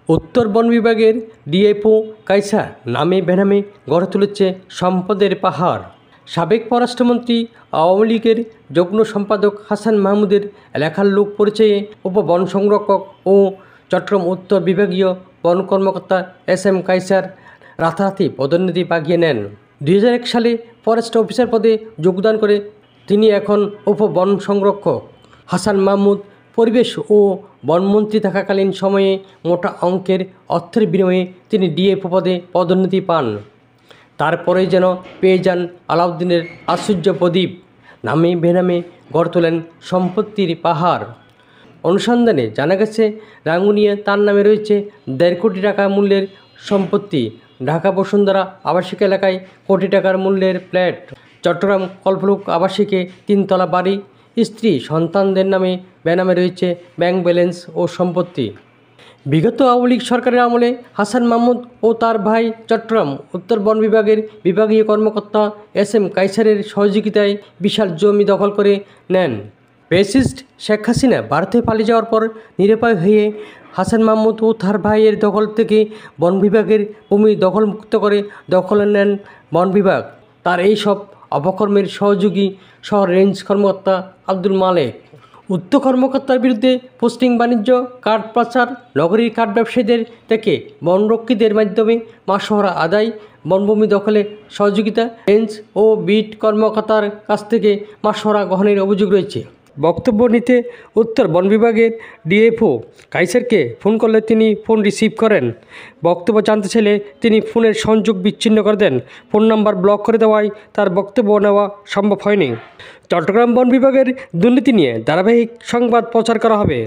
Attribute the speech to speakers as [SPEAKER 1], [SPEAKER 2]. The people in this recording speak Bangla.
[SPEAKER 1] উত্তর বন বিভাগের ডিএফও কায়সার নামে বেনামে গড়ে তুলেছে সম্পদের পাহাড়। সাবেক পররাষ্ট্রমন্ত্রী, আওয়ামী লীগের যুগ্ম সম্পাদক হাসান মাহমুদের এলাকার লোক পরিচয়ে উপবন সংরক্ষক ও চট্টগ্রাম উত্তর বিভাগীয় বন কর্মকর্তা এস.এম. কায়সার রাতারাতি পদোন্নতি পাগিয়ে নেন। 2001 সালে ফরেস্ট অফিসার পদে যোগদান করে তিনি এখন উপবন সংরক্ষক। হাসান মাহমুদ পরিবেশ ও বনমন্ত্রী থাকাকালীন সময়ে মোটা অঙ্কের অর্থের বিনিময়ে তিনি ডিএফও পদে পদোন্নতি পান। তারপরেই যেন পেয়ে যান আলাউদ্দিনের আশ্চর্য প্রদীপ, নামে বেনামে গড়ে তোলেন সম্পত্তির পাহাড়। অনুসন্ধানে জানা গেছে, রাঙ্গুনিয়া তার নামে রয়েছে 1.5 কোটি টাকা মূল্যের সম্পত্তি। ঢাকা বসুন্ধরা আবাসিক এলাকায় কোটি টাকার মূল্যের ফ্ল্যাট। চট্টগ্রাম কল্পলুক আবাসিকে 3 তলা বাড়ি। স্ত্রী সন্তানদের নামে বেনামে রয়েছে ব্যাংক ব্যালেন্স ও সম্পত্তি। বিগত আওয়ামী লীগ সরকারের আমলে হাসান মাহমুদ ও তার ভাই চট্টগ্রাম উত্তর বন বিভাগের বিভাগীয় কর্মকর্তা এস.এম. কায়সারের সহযোগিতায় বিশাল জমি দখল করে নেন। ফ্যাসিস্ট শেখ হাসিনা ভারতে পালিয়ে যাওয়ার পর নিরুপায় হয়ে হাসান মাহমুদ ও তার ভাইয়ের দখল থেকে বন বিভাগের ভূমি দখলমুক্ত করে দখলে নেন বন বিভাগ। তার এই সব অপকর্মের সহযোগী শহর রেঞ্জ কর্মকর্তা আব্দুল মালেক। উক্ত কর্মকর্তার বিরুদ্ধে পোস্টিং বাণিজ্য, কাঠ পাচার, নগরীর কাঠ ব্যবসায়ীদের থেকে বনরক্ষীদের মাধ্যমে মাসোহারা আদায়, বনভূমি দখলে সহযোগিতা, রেঞ্জ ও বিট কর্মকর্তার কাছ থেকে মাসোহারা গ্রহণের অভিযোগ রয়েছে। বক্তব্য নিতে উত্তর বন বিভাগের ডিএফও কায়সারকে ফোন করলে তিনি ফোন রিসিভ করেন। বক্তব্য জানতে চাইলে তিনি ফোনের সংযোগ বিচ্ছিন্ন করে দেন। ফোন নাম্বার ব্লক করে দেওয়ায় তার বক্তব্য নেওয়া সম্ভব হয়নি। চট্টগ্রাম বন বিভাগের দুর্নীতি নিয়ে ধারাবাহিক সংবাদ প্রচার করা হবে।